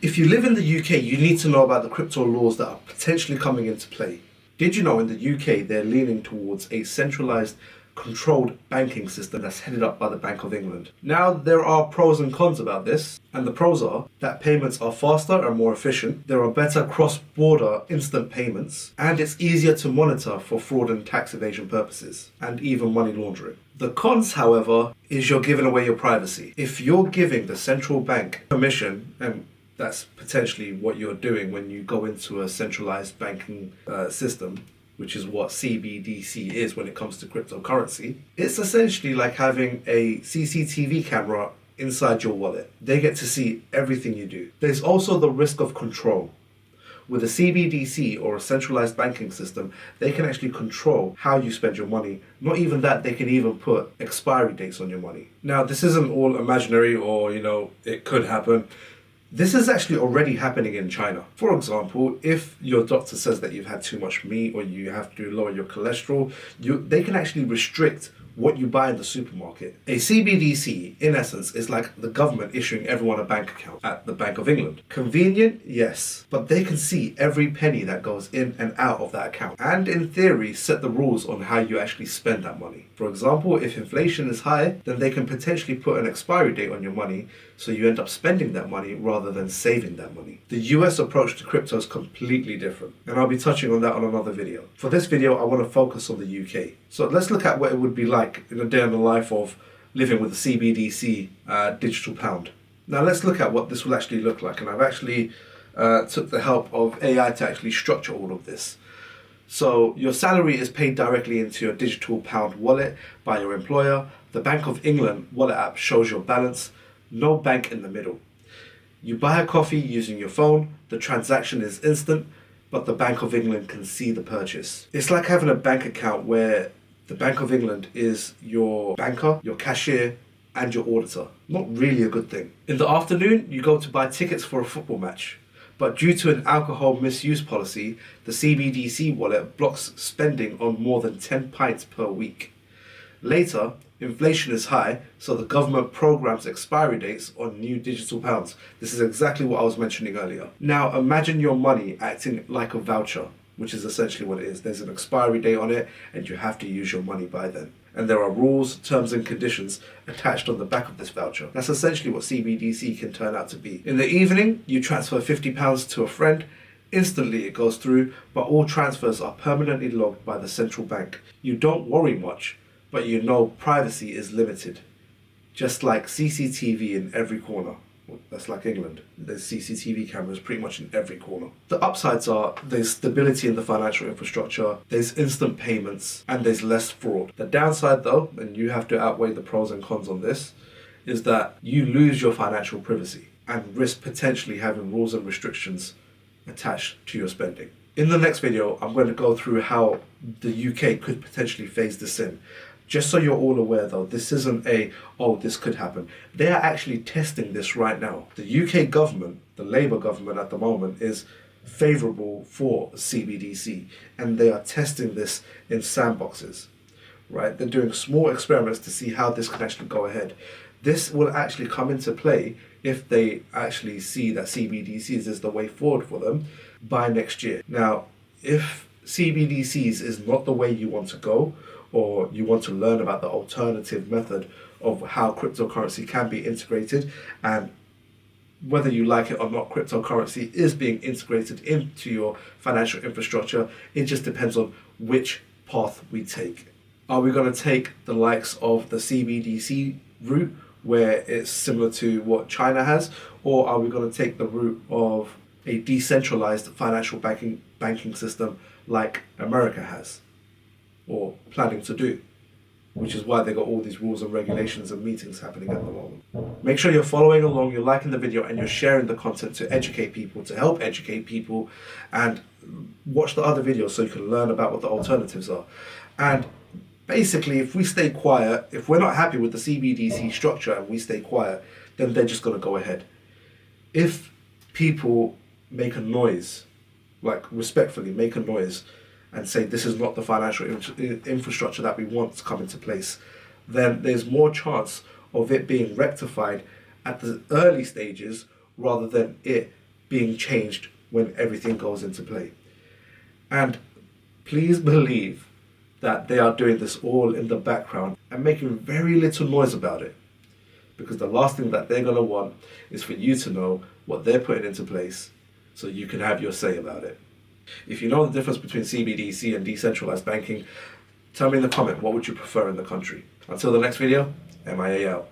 If you live in the UK, you need to know about the crypto laws that are potentially coming into play. Did you know in the UK they're leaning towards a centralised, controlled banking system that's headed up by the Bank of England? Now, there are pros and cons about this, and the pros are that payments are faster and more efficient, there are better cross-border instant payments, and it's easier to monitor for fraud and tax evasion purposes, and even money laundering. The cons, however, is you're giving away your privacy. If you're giving the central bank permission, and that's potentially what you're doing when you go into a centralized banking system, which is what CBDC is when it comes to cryptocurrency. It's essentially like having a CCTV camera inside your wallet. They get to see everything you do. There's also the risk of control. With a CBDC or a centralized banking system, they can actually control how you spend your money. Not even that, they can even put expiry dates on your money. Now, this isn't all imaginary or, it could happen. This is actually already happening in China. For example, if your doctor says that you've had too much meat or you have to lower your cholesterol, they can actually restrict what you buy in the supermarket. A CBDC, in essence, is like the government issuing everyone a bank account at the Bank of England. Convenient? Yes. But they can see every penny that goes in and out of that account. And in theory, set the rules on how you actually spend that money. For example, if inflation is high, then they can potentially put an expiry date on your money, so you end up spending that money rather than saving that money. The US approach to crypto is completely different, and I'll be touching on that on another video. For this video, I want to focus on the UK. So let's look at what it would be like in a day in the life of living with a CBDC digital pound. Now let's look at what this will actually look like, and I've actually took the help of AI to actually structure all of this. So your salary is paid directly into your digital pound wallet by your employer. The Bank of England wallet app shows your balance. No bank in the middle. You buy a coffee using your phone, the transaction is instant, but the Bank of England can see the purchase. It's like having a bank account where the Bank of England is your banker, your cashier, and your auditor. Not really a good thing. In the afternoon, you go to buy tickets for a football match, but due to an alcohol misuse policy, the CBDC wallet blocks spending on more than 10 pints per week. Later, inflation is high, so the government programs expiry dates on new digital pounds. This is exactly what I was mentioning earlier. Now imagine your money acting like a voucher, which is essentially what it is. There's an expiry date on it and you have to use your money by then. And there are rules, terms and conditions attached on the back of this voucher. That's essentially what CBDC can turn out to be. In the evening, you transfer £50 to a friend. Instantly it goes through, but all transfers are permanently logged by the central bank. You don't worry much, but you know privacy is limited. Just like CCTV in every corner. Well, that's like England. There's CCTV cameras pretty much in every corner. The upsides are there's stability in the financial infrastructure, there's instant payments, and there's less fraud. The downside though, and you have to outweigh the pros and cons on this, is that you lose your financial privacy and risk potentially having rules and restrictions attached to your spending. In the next video, I'm going to go through how the UK could potentially phase this in. Just so you're all aware though, this isn't this could happen. They are actually testing this right now. The UK government, the Labour government at the moment, is favourable for CBDC, and they are testing this in sandboxes, right? They're doing small experiments to see how this can actually go ahead. This will actually come into play if they actually see that CBDCs is the way forward for them by next year. Now, if CBDCs is not the way you want to go, or you want to learn about the alternative method of how cryptocurrency can be integrated, and whether you like it or not, cryptocurrency is being integrated into your financial infrastructure. It just depends on which path we take. Are we going to take the likes of the CBDC route, where it's similar to what China has, or are we going to take the route of a decentralized financial banking system like America has, or planning to do, which is why they got all these rules and regulations and meetings happening at the moment. Make sure you're following along, you're liking the video, and you're sharing the content to educate people, to help educate people, and watch the other videos so you can learn about what the alternatives are. And basically, if we stay quiet, if we're not happy with the CBDC structure and we stay quiet, then they're just going to go ahead. If people make a noise, like respectfully make a noise, and say this is not the financial infrastructure that we want to come into place, then there's more chance of it being rectified at the early stages rather than it being changed when everything goes into play. And please believe that they are doing this all in the background and making very little noise about it. Because the last thing that they're going to want is for you to know what they're putting into place so you can have your say about it. If you know the difference between CBDC and decentralized banking, tell me in the comment, what would you prefer in the country? Until the next video, MIA out.